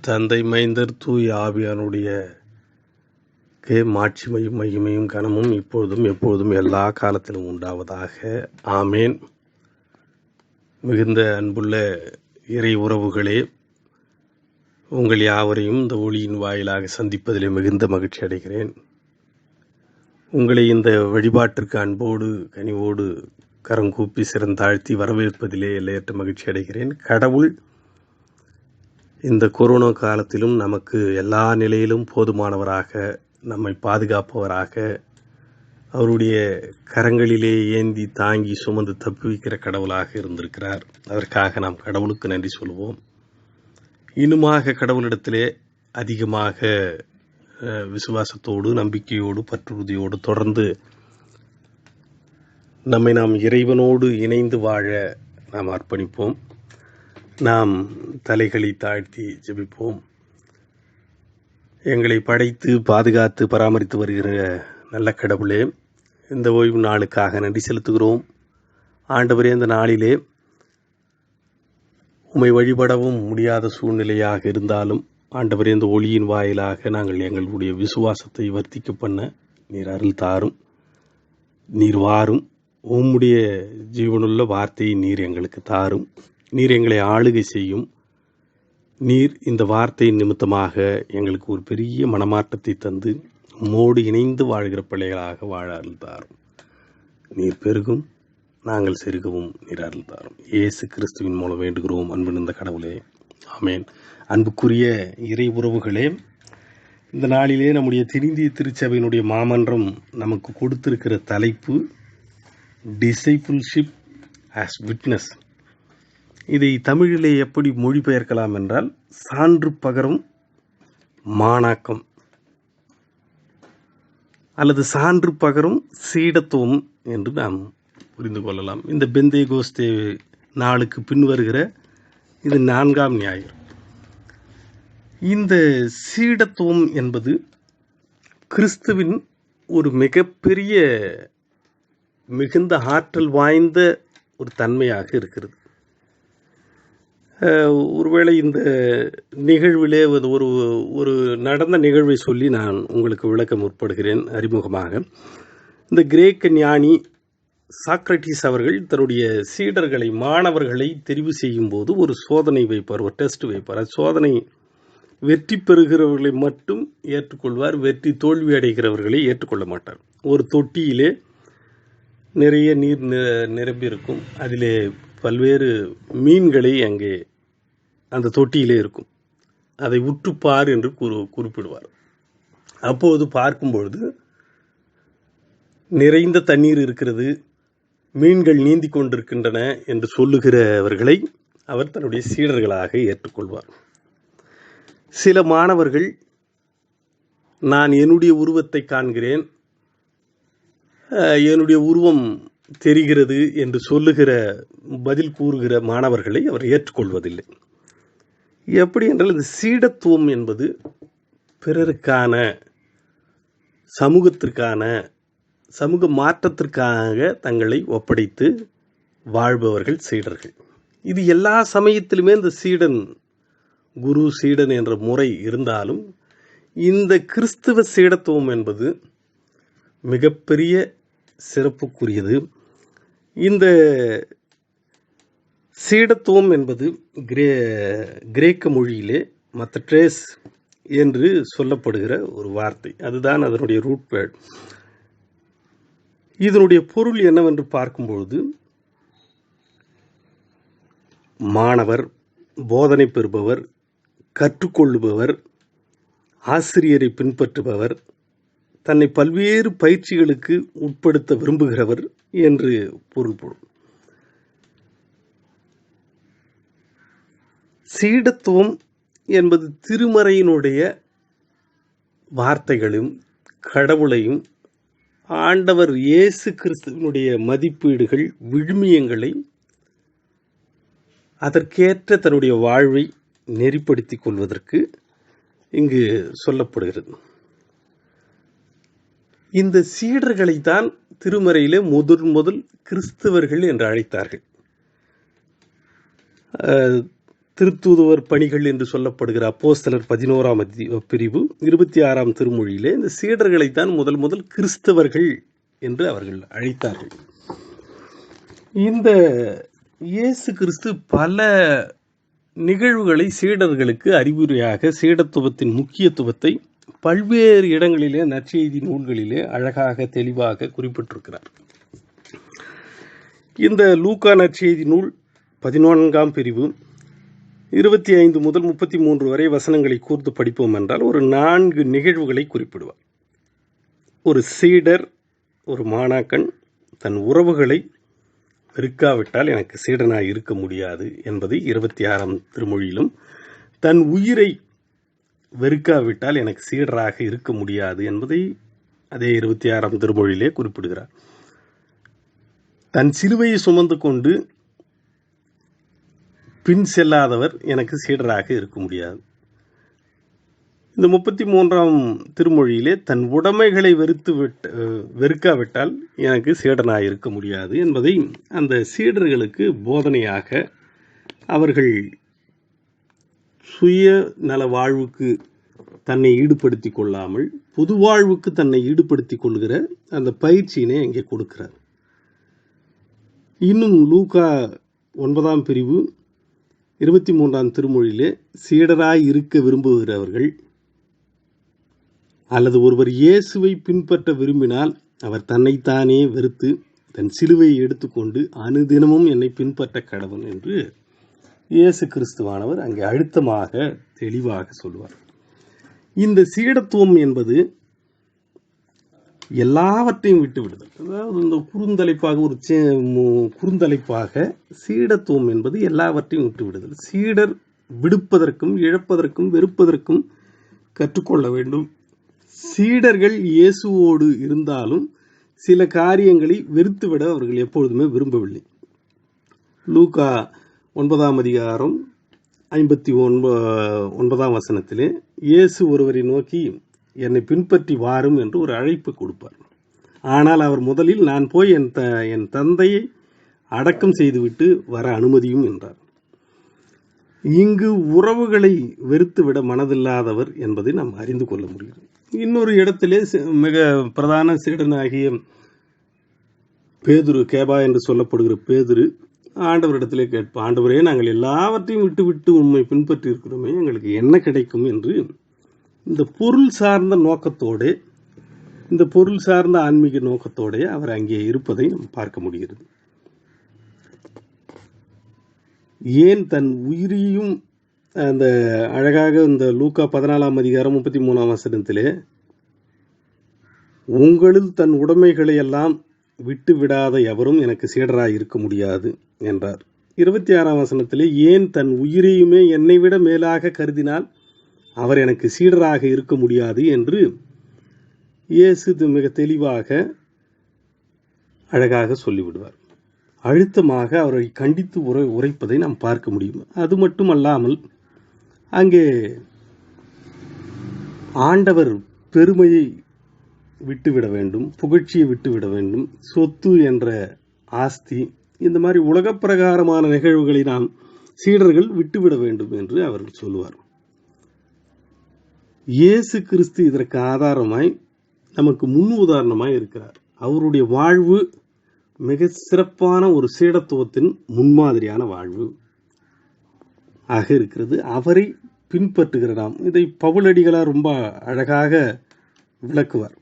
தந்தை மைந்தர் தூய் ஆவியானுடைய மாட்சிமையும் மகிமையும் கனமும் இப்பொழுதும் எப்பொழுதும் எல்லா காலத்திலும் உண்டாவதாக. ஆமேன். மிகுந்த அன்புள்ள இறை உறவுகளே, உங்கள் யாவரையும் இந்த ஒளியின் வாயிலாக சந்திப்பதிலே மிகுந்த மகிழ்ச்சி அடைகிறேன். உங்களை இந்த வழிபாட்டிற்கு அன்போடு கனிவோடு கரங்கூப்பி சிறந்தாழ்த்தி வரவேற்பதிலே எல்லையற்ற மகிழ்ச்சி அடைகிறேன். கடவுள் இந்த கொரோனா காலத்திலும் நமக்கு எல்லா நிலையிலும் போதுமானவராக, நம்மை பாதுகாப்பவராக, அவருடைய கரங்களிலே ஏந்தி தாங்கி சுமந்து தப்புவிக்கிற கடவுளாக இருந்திருக்கிறார். அதற்காக நாம் கடவுளுக்கு நன்றி சொல்வோம். இன்னுமாக கடவுளிடத்திலே அதிகமாக விசுவாசத்தோடு, நம்பிக்கையோடு, பற்றுறுதியோடு தொடர்ந்து நம்மை நாம் இறைவனோடு இணைந்து வாழ நாம் அர்ப்பணிப்போம். நாம் தலைகளை தாழ்த்தி ஜெபிப்போம். எங்களை படைத்து பாதுகாத்து பராமரித்து வருகிற நல்ல கடவுளே, இந்த ஓய்வு நாளுக்காக நன்றி செலுத்துகிறோம். ஆண்டவரே, இந்த நாளிலே உம்மை வழிபடவும் முடியாத சூழ்நிலையாக இருந்தாலும் ஆண்டவரே, இந்த ஒளியின் வாயிலாக நாங்கள் எங்களுடைய விசுவாசத்தை வர்த்திக்க பண்ண நீர் அருள் தாரும். நீர் வாரும். உம்முடைய ஜீவனுள்ள வார்த்தையை நீர் எங்களுக்கு தாரும். நீர் எங்களை ஆளுகை செய்யும். நீர் இந்த வார்த்தையின் நிமித்தமாக எங்களுக்கு ஒரு பெரிய மனமாற்றத்தை தந்து உம்மோடு இணைந்து வாழ்கிற பிள்ளைகளாக வாழ அருள் தாரும். நீர் பெருகும், நாங்கள் செருகவும் நீர் அருள் தாரும். இயேசு கிறிஸ்துவின் மூலம் வேண்டுகிறோம் அன்பு இந்த கடவுளே. ஆமேன். அன்புக்குரிய இறை உறவுகளே, இந்த நாளிலே நம்முடைய திருந்திய திருச்சபையினுடைய மாமன்றம் நமக்கு கொடுத்திருக்கிற தலைப்பு டிசைபிள்ஷிப் ஆஸ் விட்னஸ். இதை தமிழிலே எப்படி மொழிபெயர்க்கலாம் என்றால், சான்று பகரும் மாணாக்கம் அல்லது சான்று பகரும் சீடத்துவம் என்று நாம் புரிந்து கொள்ளலாம். இந்த பெந்தேகோஸ்தே நாளுக்கு பின் வருகிற இது 4ஆம் ஞாயிறு. இந்த சீடத்துவம் என்பது கிறிஸ்துவின் ஒரு மிகப்பெரிய மிகுந்த ஆற்றல் வாய்ந்த ஒரு தன்மையாக இருக்கிறது. ஒருவேளை இந்த நிகழ்விலே ஒரு ஒரு நடந்த நிகழ்வை சொல்லி நான் உங்களுக்கு விளக்க முற்படுகிறேன். அறிமுகமாக, இந்த கிரேக்க ஞானி சாக்ரட்டிஸ் அவர்கள் தன்னுடைய சீடர்களை, மாணவர்களை தெரிவு செய்யும் போது ஒரு சோதனை வைப்பார், ஒரு டெஸ்ட் வைப்பார். அது சோதனை வெற்றி பெறுகிறவர்களை மட்டும் ஏற்றுக்கொள்வார், வெற்றி தோல்வி அடைகிறவர்களை ஏற்றுக்கொள்ள மாட்டார். ஒரு தொட்டியிலே நிறைய நீர் நிரம்பியிருக்கும். அதிலே பல்வேறு மீன்களை அங்கே அந்த தொட்டியிலே இருக்கும். அதை உற்றுப்பார் என்று குறிப்பிடுவார். அப்போது பார்க்கும்பொழுது நிறைந்த தண்ணீர் இருக்கிறது, மீன்கள் நீந்தி கொண்டிருக்கின்றன என்று சொல்லுகிறவர்களை அவர் தன்னுடைய சீடர்களாக ஏற்றுக்கொள்வார். சில மாணவர்கள், நான் என்னுடைய உருவத்தை காண்கிறேன், என்னுடைய உருவம் தெரிகிறது என்று சொல்லுகிற, பதில் கூறுகிற மாணவர்களை அவர் ஏற்றுக்கொள்வதில்லை. எப்படி என்றால், இந்த சீடத்துவம் என்பது பிறருக்கான, சமூகத்திற்கான, சமூக மாற்றத்திற்காக தங்களை ஒப்படைத்து வாழ்பவர்கள் சீடர்கள். இது எல்லா சமயத்திலுமே இந்த சீடன், குரு சீடன் என்ற முறை இருந்தாலும், இந்த கிறிஸ்துவ சீடத்துவம் என்பது மிகப்பெரிய சிறப்புக்குரியது. இந்த சீடத்துவம் என்பது கிரேக்க மொழியிலே மத்தட்ரேஸ் என்று சொல்லப்படுகிற ஒரு வார்த்தை. அதுதான் அதனுடைய ரூட் வேர்ட். இதனுடைய பொருள் என்னவென்று பார்க்கும்பொழுது, மாணவர், போதனை பெறுபவர், கற்றுக்கொள்ளுபவர், ஆசிரியரை பின்பற்றுபவர், தன்னை பல்வேறு பயிற்சிகளுக்கு உட்படுத்த விரும்புகிறவர் என்று பொருள்படும். சீடத்துவம் என்பது திருமறையினுடைய வார்த்தைகளும் கடவுளையும் ஆண்டவர் இயேசு கிறிஸ்துவினுடைய மதிப்பீடுகள், விழுமியங்களை, அதற்கேற்ற தன்னுடைய வாழ்வை நெறிப்படுத்திக் கொள்வதற்கு இங்கு சொல்லப்படுகிறது. இந்த சீடர்களை தான் திருமறையிலே முதல் கிறிஸ்தவர்கள் என்று அழைத்தார்கள். திருத்தூதுவர் பணிகள் என்று சொல்லப்படுகிற அப்போஸ்தலர் 11ஆம் பிரிவு 26ஆம் திருமொழியிலே இந்த சீடர்களைத்தான் முதல் கிறிஸ்தவர்கள் என்று அவர்கள் அழைத்தார்கள். இந்த இயேசு கிறிஸ்து பல நிகழ்வுகளை சீடர்களுக்கு அறிவுரையாக சீடத்துவத்தின் முக்கியத்துவத்தை பல்வேறு இடங்களிலே நற்செய்தி நூல்களிலே அழகாக தெளிவாக குறிப்பிட்டிருக்கிறார். இந்த லூக்கா நற்செய்தி நூல் 14ஆம் பிரிவு 25 முதல் 33 வரை வசனங்களை கூர்ந்து படிப்போம் என்றால் ஒரு 4 நிகழ்வுகளை குறிப்பிடுவார். ஒரு சீடர், ஒரு மாணாக்கன் தன் உறவுகளை வெறுக்காவிட்டால் எனக்கு சீடனாய் இருக்க முடியாது என்பதை 26ஆம் திருமொழியிலும், தன் உயிரை வெறுக்காவிட்டால் எனக்கு சீடராக இருக்க முடியாது என்பதை அதே 26ஆம் திருமொழியிலே குறிப்பிடுகிறார். தன் சிலுவையை சுமந்து கொண்டு பின் செல்லாதவர் எனக்கு சீடராக இருக்க முடியாது. இந்த 33ஆம் திருமொழியிலே தன் உடைமைகளை வெறுக்காவிட்டால் எனக்கு சீடனாக இருக்க முடியாது என்பதை அந்த சீடர்களுக்கு போதனையாக அவர்கள் சுய நல வாழ்வுக்கு தன்னை ஈடுபடுத்தி கொள்ளாமல் பொது வாழ்வுக்கு தன்னை ஈடுபடுத்தி கொள்கிற அந்த பயிற்சியினை இங்கே கொடுக்கிறார். இன்னும் லூக்கா 9ஆம் பிரிவு 23ஆம் திருமொழியிலே சீடராய் இருக்க விரும்புகிறவர்கள் அல்லது ஒருவர் இயேசுவை பின்பற்ற விரும்பினால் அவர் தன்னைத்தானே வெறுத்து தன் சிலுவையை எடுத்துக்கொண்டு அனுதினமும் என்னை பின்பற்ற கடவன் என்று இயேசு கிறிஸ்துவானவர் அங்கே அழுத்தமாக தெளிவாக சொல்வார். இந்த சீடத்துவம் என்பது எல்லாவற்றையும் விட்டு விடுதல். அதாவது இந்த குறுந்தலைப்பாக சீடத்துவம் என்பது எல்லாவற்றையும் விட்டு விடுதல். சீடர் விடுப்பதற்கும் இழப்பதற்கும் வெறுப்பதற்கும் கற்றுக்கொள்ள வேண்டும். சீடர்கள் இயேசுவோடு இருந்தாலும் சில காரியங்களை வெறுத்துவிட அவர்கள் எப்பொழுதுமே விரும்பவில்லை. லூக்கா 9ஆம் அதிகாரம் 59ஆம் வசனத்திலே இயேசு ஒருவரை நோக்கி என்னை பின்பற்றி வாரும் என்று ஒரு அழைப்பு கொடுப்பார். ஆனால் அவர் முதலில் நான் போய் என் தந்தையை அடக்கம் செய்துவிட்டு வர அனுமதியும் என்றார். இங்கு உறவுகளை வெறுத்துவிட மனதில்லாதவர் என்பதை நாம் அறிந்து கொள்ள முடிகிறது. இன்னொரு இடத்திலே மிக பிரதான சீடனாகிய பேதுரு, கேபா என்று சொல்லப்படுகிற பேதுரு ஆண்டவரிடத்திலே கேட்பார், ஆண்டவரே நாங்கள் எல்லாவற்றையும் விட்டு உண்மை பின்பற்றி இருக்கிறோமே, எங்களுக்கு என்ன கிடைக்கும் என்று இந்த பொருள் சார்ந்த நோக்கத்தோடு, இந்த பொருள் சார்ந்த ஆன்மீக நோக்கத்தோடு அவர் அங்கே இருப்பதை நாம் பார்க்க முடிகிறது. ஏன் தன் உயிரையும் அந்த அழகாக இந்த லூக்கா 14ஆம் அதிகாரம் 33ஆம் வசனத்திலே உங்களில் தன் உடைமைகளை எல்லாம் விட்டு விடாத எவரும் எனக்கு சீடராய் இருக்க முடியாது என்றார். 26ஆம் வசனத்திலே ஏன் தன் உயிரையுமே என்னை விட மேலாக கருதினால் அவர் எனக்கு சீடராக இருக்க முடியாது என்று இயேசு மிக தெளிவாக அழகாக சொல்லிவிடுவார். அழுத்தமாக அவரை கண்டித்து உரைப்பதை நாம் பார்க்க முடியும். அது மட்டுமல்லாமல் அங்கே ஆண்டவர் பெருமையை விட்டுவிட வேண்டும், புகழ்ச்சியை விட்டுவிட வேண்டும், சொத்து என்ற ஆஸ்தி, இந்த மாதிரி உலக பிரகாரமான நிகழ்வுகளை நாம் சீடர்கள் விட்டுவிட வேண்டும் என்று அவர்கள் சொல்லுவார். இயேசு கிறிஸ்து இதற்கு ஆதாரமாய் நமக்கு முன் உதாரணமாய் இருக்கிறார். அவருடைய வாழ்வு மிக சிறப்பான ஒரு சீடத்துவத்தின் முன்மாதிரியான வாழ்வு ஆக இருக்கிறது. அவரை பின்பற்றுகிற நாம் இதை பவுலடிகளார் ரொம்ப அழகாக விளக்குவார்.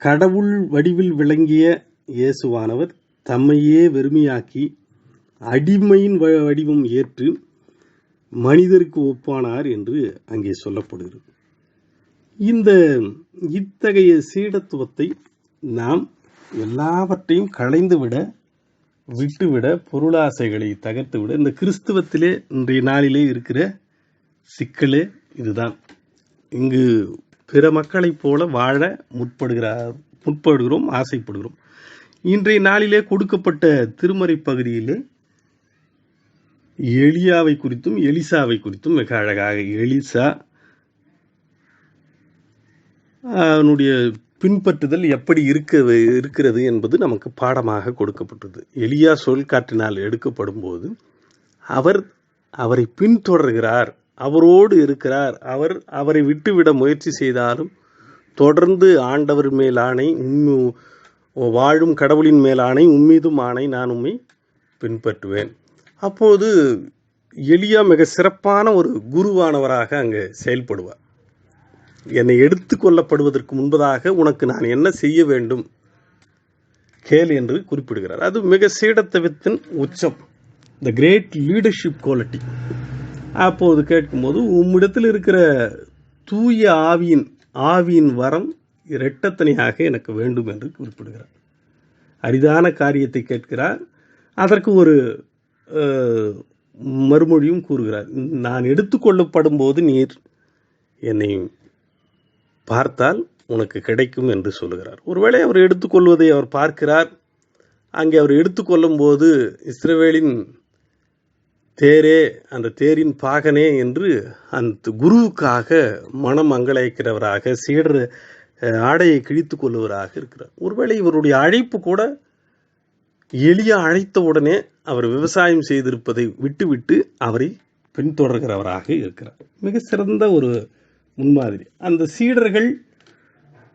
கடவுள் வடிவில் விளங்கிய இயேசுவானவர் தம்மையே வெறுமையாக்கி அடிமையின் வடிவம் ஏற்று மனிதருக்கு ஒப்பானார் என்று அங்கே சொல்லப்படுகிறது. இத்தகைய சீடத்துவத்தை நாம் எல்லாவற்றையும் களைந்துவிட, விட்டுவிட, பொருளாசைகளை தகர்த்துவிட, இந்த கிறிஸ்துவத்திலே இன்றைய நாளிலே இருக்கிற சிக்கலே இதுதான். இங்கு பிற மக்களைப் போல வாழ முற்படுகிறோம், ஆசைப்படுகிறோம். இன்றைய நாளிலே கொடுக்கப்பட்ட திருமறை பகுதியிலே எலியாவை குறித்தும் எலிசாவை குறித்தும் மிக அழகாக, எலிசா அவனுடைய பின்பற்றுதல் எப்படி இருக்கிறது என்பது நமக்கு பாடமாக கொடுக்கப்பட்டது. எலியா சொல் காற்றினால் எடுக்கப்படும் போது அவர் அவரை பின்தொடர்கிறார், அவரோடு இருக்கிறார். அவரை விட்டுவிட முயற்சி செய்தாலும் தொடர்ந்து ஆண்டவர் மேல் ஆணை, வாழும் கடவுளின் மேல் ஆணை, உம்மீதும் ஆணை, நான் உம்மை பின்பற்றுவேன். அப்போது எலியா மிக சிறப்பான ஒரு குருவானவராக அங்கே செயல்படுவார். என்னை எடுத்து கொள்ளப்படுவதற்கு முன்பதாக உனக்கு நான் என்ன செய்ய வேண்டும் கேள் என்று குறிப்பிடுகிறார். அது மிக சீடத்துவத்தின் உச்சம், த கிரேட் லீடர்ஷிப் குவாலிட்டி. அப்போது கேட்கும்போது உம்மிடத்தில் இருக்கிற தூய ஆவியின் வரம் இரட்டத்தனையாக எனக்கு வேண்டும் என்று குறிப்பிடுகிறார். அரிதான காரியத்தை கேட்கிறார். அதற்கு ஒரு மறுமொழியும் கூறுகிறார். நான் எடுத்துக்கொள்ளப்படும் போது நீர் என்னை பார்த்தால் உனக்கு கிடைக்கும் என்று சொல்லுகிறார். ஒருவேளை அவர் எடுத்துக்கொள்வதை அவர் பார்க்கிறார். அங்கே அவர் எடுத்துக்கொள்ளும் போது இஸ்ரவேலின் தேரே, அந்த தேரின் பாகனே என்று அந்த குருவுக்காக மனம் அங்கலாய்க்கிறவராக சீடர் ஆடையை கிழித்து கொள்ளுவராக இருக்கிறார். ஒருவேளை இவருடைய அழைப்பு கூட எலியா அழைத்த உடனே அவர் விவசாயம் செய்திருப்பதை விட்டுவிட்டு அவரை பின்தொடர்கிறவராக இருக்கிறார். மிக சிறந்த ஒரு முன்மாதிரி. அந்த சீடர்கள்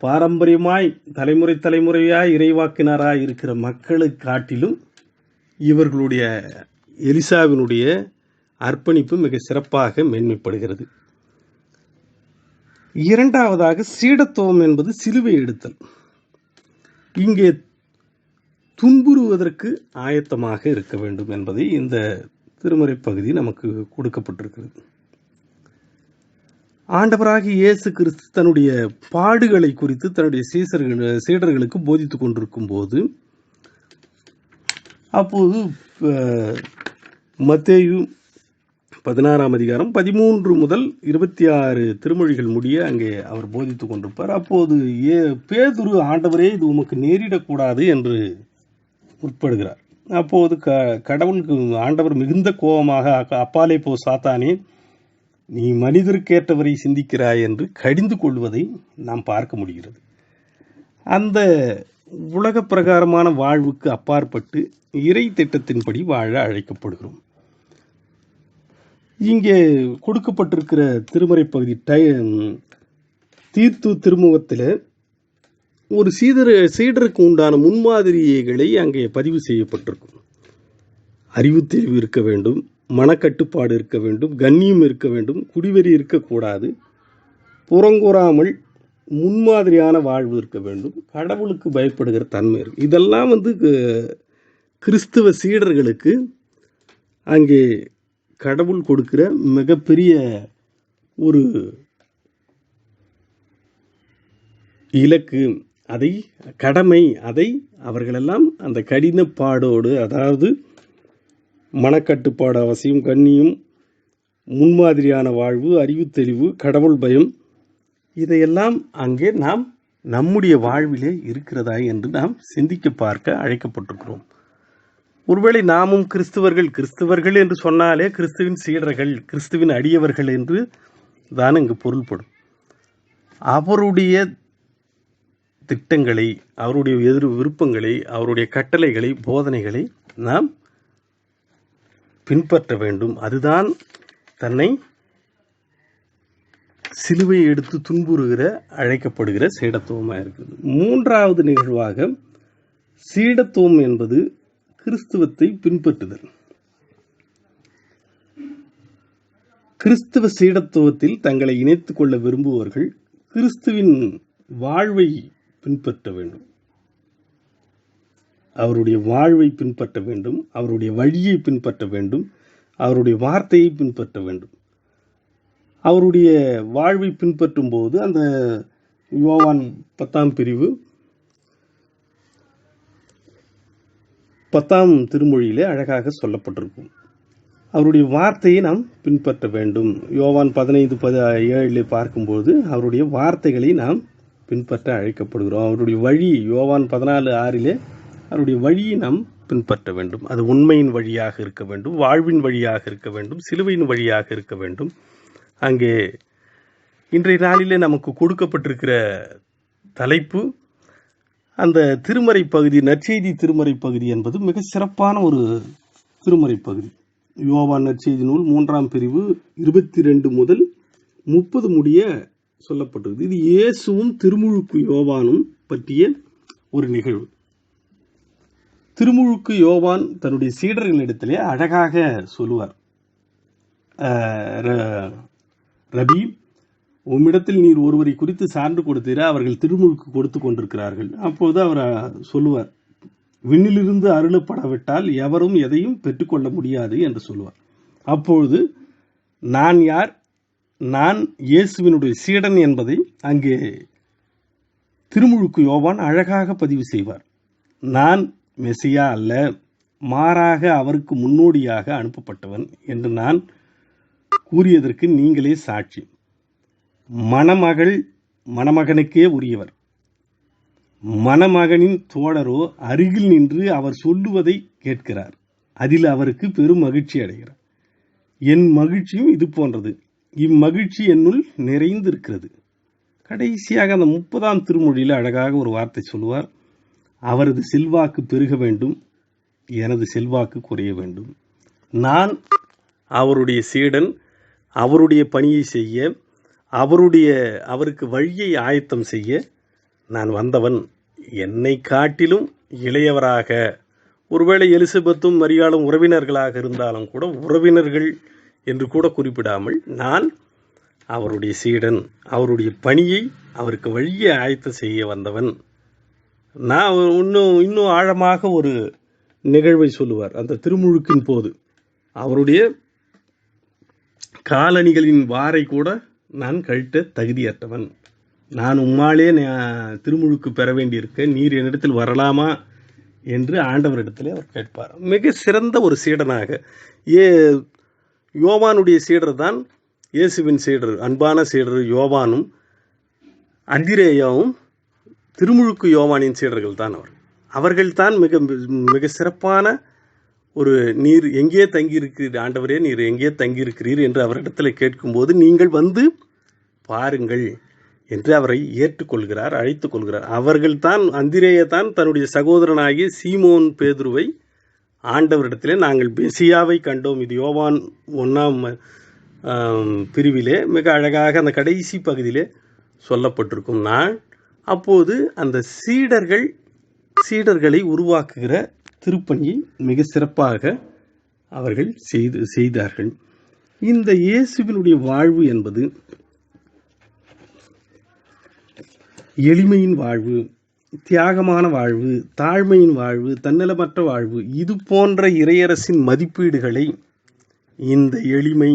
பாரம்பரியமாய் தலைமுறையாய் இறைவாக்கினராய் இருக்கிற மக்களை காட்டிலும் இவர்களுடைய எலிசாவினுடைய அர்ப்பணிப்பு மிக சிறப்பாக மேன்மைப்படுகிறது. இரண்டாவதாக சீடத்துவம் என்பது சிலுவை எடுத்தல். இங்கே துன்புறுவதற்கு ஆயத்தமாக இருக்க வேண்டும் என்பதை இந்த திருமறை பகுதி நமக்கு கொடுக்கப்பட்டிருக்கிறது. ஆண்டவராகிய இயேசு கிறிஸ்து தன்னுடைய பாடுகளை குறித்து தன்னுடைய சீடர்களுக்கு போதித்துக் கொண்டிருக்கும் போது, அப்போது மத்தேயு 16ஆம் அதிகாரம் 13 முதல் 26 திருமொழிகள் முடிய அங்கே அவர் போதித்துக் கொண்டிருப்பார். அப்போது பேதுரு, ஆண்டவரே இது உமக்கு நேரிடக்கூடாது என்று முற்படுகிறார். அப்போது கடவுளுக்கு ஆண்டவர் மிகுந்த கோபமாக, அப்பாலே போ சாத்தானே, நீ மனிதருக்கேற்றவரை சிந்திக்கிறாய் என்று கடிந்து கொள்வதை நாம் பார்க்க முடிகிறது. அந்த உலக பிரகாரமான வாழ்வுக்கு அப்பாற்பட்டு இறை திட்டத்தின்படி வாழ அழைக்கப்படுகிறோம். இங்கே கொடுக்கப்பட்டிருக்கிற திருமறை பகுதி தீர்த்து திருமுகத்தில் ஒரு சீடருக்கு உண்டான முன்மாதிரிகளை அங்கே பதிவு செய்யப்பட்டிருக்கும். அறிவு தெளிவு இருக்க வேண்டும், மனக்கட்டுப்பாடு இருக்க வேண்டும், கண்ணியம் இருக்க வேண்டும், குடிவெறி இருக்கக்கூடாது, புறங்கூறாமல் முன்மாதிரியான வாழ்வு இருக்க வேண்டும், கடவுளுக்கு பயப்படுகிற தன்மை இருக்கு. இதெல்லாம் கிறிஸ்துவ சீடர்களுக்கு அங்கே கடவுள் கொடுக்கிற மிகப்பெரிய ஒரு இலக்கு, கடமை. அதை அவர்களெல்லாம் அந்த கடினப்பாடோடு, அதாவது மனக்கட்டுப்பாடு அவசியம், கண்ணியம், முன்மாதிரியான வாழ்வு, அறிவு தெளிவு, கடவுள் பயம், இதையெல்லாம் அங்கே நாம் நம்முடைய வாழ்விலே இருக்கிறதா என்று நாம் சிந்திக்க பார்க்க அழைக்கப்பட்டிருக்கிறோம். ஒருவேளை நாமும் கிறிஸ்தவர்கள் என்று சொன்னாலே கிறிஸ்துவின் சீடர்கள், கிறிஸ்துவின் அடியவர்கள் என்று தான் இங்கு பொருள்படும். அவருடைய திட்டங்களை, அவருடைய விருப்பங்களை, அவருடைய கட்டளைகளை, போதனைகளை நாம் பின்பற்ற வேண்டும். அதுதான் தன்னை சிலுவை எடுத்து துன்புறுகிற அழைக்கப்படுகிற சீடத்துவமாக இருக்குது. மூன்றாவது நிகழ்வாக சீடத்துவம் என்பது கிறிஸ்துவத்தை பின்பற்றுதல். கிறிஸ்துவ சீடத்துவத்தில் தங்களை இணைத்துக் கொள்ள விரும்புபவர்கள் கிறிஸ்துவின் வாழ்வை பின்பற்ற வேண்டும், அவருடைய வாழ்வை பின்பற்ற வேண்டும், அவருடைய வழியை பின்பற்ற வேண்டும், அவருடைய வார்த்தையை பின்பற்ற வேண்டும். அவருடைய வாழ்வை பின்பற்றும் போது அந்த யோவான் 10ஆம் பிரிவு 10ஆம் திருமொழியிலே அழகாக சொல்லப்பட்டிருக்கும். அவருடைய வார்த்தையை நாம் பின்பற்ற வேண்டும். யோவான் 15:7 பார்க்கும்போது அவருடைய வார்த்தைகளை நாம் பின்பற்ற அழைக்கப்படுகிறோம். அவருடைய வழி யோவான் 14:6 அவருடைய வழியை நாம் பின்பற்ற வேண்டும். அது உண்மையின் வழியாக இருக்க வேண்டும், வாழ்வின் வழியாக இருக்க வேண்டும், சிலுவையின் வழியாக இருக்க வேண்டும். அங்கே இன்றைய நாளிலே நமக்கு கொடுக்கப்பட்டிருக்கிற தலைப்பு, அந்த திருமறை பகுதி, நற்செய்தி திருமறை பகுதி என்பது மிக சிறப்பான ஒரு திருமறை பகுதி. யோவான் நற்செய்தி நூல் 3ஆம் பிரிவு 22 முதல் 30 முடிய சொல்லப்பட்டிருக்கு. இது இயேசுவும் திருமுழுக்கு யோவானும் பற்றிய ஒரு நிகழ்வு. திருமுழுக்கு யோவான் தன்னுடைய சீடர்களிடத்திலே அழகாக சொல்லுவார், ரபி, உம்மிடத்தில் நீர் ஒருவரை குறித்து சான்று கொடுத்தீரா, அவர்கள் திருமுழுக்கு கொடுத்து கொண்டிருக்கிறார்கள். அப்போது அவர் சொல்லுவார், விண்ணிலிருந்து அருளப்படவிட்டால் எவரும் எதையும் பெற்றுக்கொள்ள முடியாது என்று சொல்லுவார். அப்பொழுது நான் யார், நான் இயேசுவினுடைய சீடன் என்பதை அங்கே திருமுழுக்கு யோவான் அழகாக பதிவு செய்வார். நான் மெசியா அல்ல, மாறாக அவருக்கு முன்னோடியாக அனுப்பப்பட்டவன் என்று நான் கூறியதற்கு நீங்களே சாட்சி. மணமகள் மணமகனுக்கே உரியவர். மணமகனின் தோழரோ அருகில் நின்று அவர் சொல்லுவதை கேட்கிறார். அதில் அவருக்கு பெரும் மகிழ்ச்சி அடைகிறார். என் மகிழ்ச்சியும் இது போன்றது, இம்மகிழ்ச்சி என்னுள் நிறைந்திருக்கிறது. கடைசியாக அந்த 30ஆம் திருமொழியில் அழகாக ஒரு வார்த்தை சொல்லுவார், அவரது செல்வாக்கு பெருக வேண்டும், எனது செல்வாக்கு குறைய வேண்டும். நான் அவருடைய சீடன், அவருடைய பணியை செய்ய, அவருக்கு வழியை ஆயத்தம் செய்ய நான் வந்தவன். என்னை காட்டிலும் இளையவராக, ஒருவேளை எலிசபெத்தும் மரியாளும் உறவினர்களாக இருந்தாலும் கூட உறவினர்கள் என்று கூட குறிப்பிடாமல், நான் அவருடைய சீடன், அவருடைய பணியை, அவருக்கு வழியை ஆயத்தம் செய்ய வந்தவன். நான் இன்னும் ஆழமாக ஒரு நிகழ்வை சொல்லுவார். அந்த திருமுழுக்கின் போது அவருடைய காலணிகளின் வாரை கூட நான் கழட்ட தகுதியற்றவன். நான் உம்மாலே திருமுழுக்கு பெற வேண்டியிருக்க, நீர் என்னிடத்தில் வரலாமா என்று ஆண்டவரிடத்திலே அவர் கேட்பார். மிக சிறந்த ஒரு சீடனாக யோவானுடைய சீடர் தான் இயேசுவின் சீடர், அன்பான சீடர் யோவானும் அந்திரேயாவும் திருமுழுக்கு யோவானின் சீடர்கள் தான் அவர்கள் தான் மிக மிக சிறப்பான ஒரு, நீர் எங்கே தங்கியிருக்கிறீர் ஆண்டவரே, நீர் எங்கே தங்கியிருக்கிறீர் என்று அவரிடத்தில் கேட்கும்போது, நீங்கள் வந்து பாருங்கள் என்று அவரை ஏற்றுக்கொள்கிறார், அழைத்துக் கொள்கிறார். அவர்கள்தான், அந்திரேயத்தான் தன்னுடைய சகோதரனாகிய சீமோன் பேதுருவை ஆண்டவரிடத்திலே நாங்கள் மெசியாவை கண்டோம், இது யோவான் 1ஆம் பிரிவிலே மிக அழகாக அந்த கடைசி பகுதியிலே சொல்லப்பட்டிருக்கும் நாள். அப்போது அந்த சீடர்களை உருவாக்குகிற திருப்பணியை மிக சிறப்பாக அவர்கள் செய்தார்கள். இந்த இயேசுவினுடைய வாழ்வு என்பது எளிமையின் வாழ்வு, தியாகமான வாழ்வு, தாழ்மையின் வாழ்வு, தன்னலமற்ற வாழ்வு, இது போன்ற இறையரசின் மதிப்பீடுகளை இந்த எளிமை,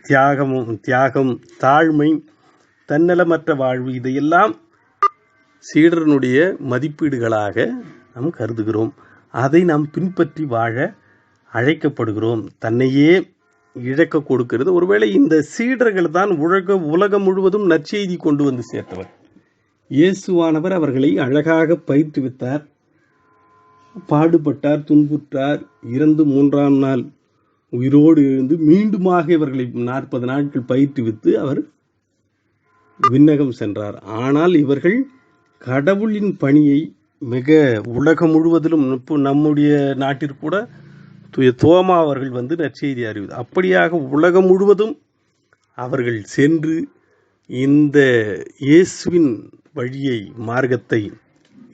தியாகம், தாழ்மை, தன்னலமற்ற வாழ்வு, இதையெல்லாம் சீடனுடைய மதிப்பீடுகளாக நாம் கருதுகிறோம். அதை நாம் பின்பற்றி வாழ அழைக்கப்படுகிறோம். தன்னையே இழக்க கொடுக்கிறது. ஒருவேளை இந்த சீடர்கள் தான் உலகம் முழுவதும் நற்செய்தி கொண்டு வந்து சேர்த்தவர். இயேசுவானவர் அவர்களை அழகாக பயிற்றுவித்தார், பாடுபட்டார், துன்புற்றார், இறந்து 3ஆம் நாள் உயிரோடு எழுந்து மீண்டுமாக இவர்களை 40 நாட்கள் பயிற்றுவித்து அவர் விண்ணகம் சென்றார். ஆனால் இவர்கள் கடவுளின் பணியை மிக உலகம் முழுவதிலும், நம்முடைய நாட்டிற்கு கூட தோமா அவர்கள் வந்து நற்செய்தி அறிவித்தார். அப்படியாக உலகம் முழுவதும் அவர்கள் சென்று இந்த இயேசுவின் வழியை, மார்க்கத்தை,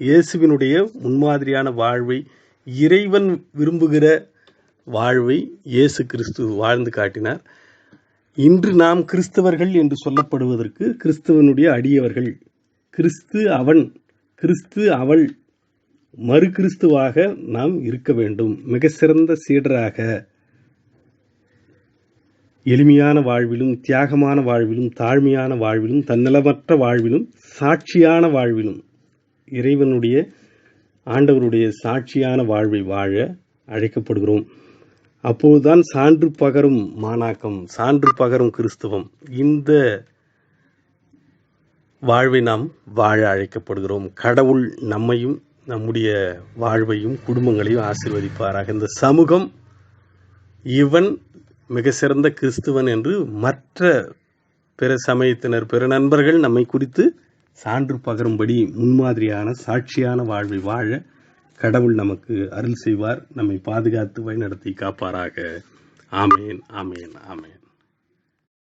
இயேசுவினுடைய முன்மாதிரியான வாழ்வை, இறைவன் விரும்புகிற வாழ்வை இயேசு கிறிஸ்து வாழ்ந்து காட்டினார். இன்று நாம் கிறிஸ்தவர்கள் என்று சொல்லப்படுவதற்கு கிறிஸ்தவனுடைய அடியவர்கள், கிறிஸ்து அவன், கிறிஸ்து அவள், மறு கிறிஸ்துவாக நாம் இருக்க வேண்டும். மிக சிறந்த சீடராக எளிமையான வாழ்விலும், தியாகமான வாழ்விலும், தாழ்மையான வாழ்விலும், தன்னலமற்ற வாழ்விலும், சாட்சியான வாழ்விலும், இறைவனுடைய ஆண்டவருடைய சாட்சியான வாழ்வை வாழ அழைக்கப்படுகிறோம். அப்போதுதான் சான்று பகரும் மாணாக்கம், சான்று பகரும் கிறிஸ்தவம், இந்த வாழ்வை நாம் வாழ அழைக்கப்படுகிறோம். கடவுள் நம்மையும் நம்முடைய வாழ்வையும் குடும்பங்களையும் ஆசீர்வதிப்பாராக. இந்த சமூகம் இவன் மிக சிறந்த கிறிஸ்துவன் என்று மற்ற பிற சமயத்தினர், பிற நண்பர்கள் நம்மை குறித்து சான்று பகரும்படி முன்மாதிரியான சாட்சியான வாழ்வை வாழ கடவுள் நமக்கு அருள் செய்வார், நம்மை பாதுகாத்து வழிநடத்தி காப்பாராக. ஆமேன், ஆமேன், ஆமேன்.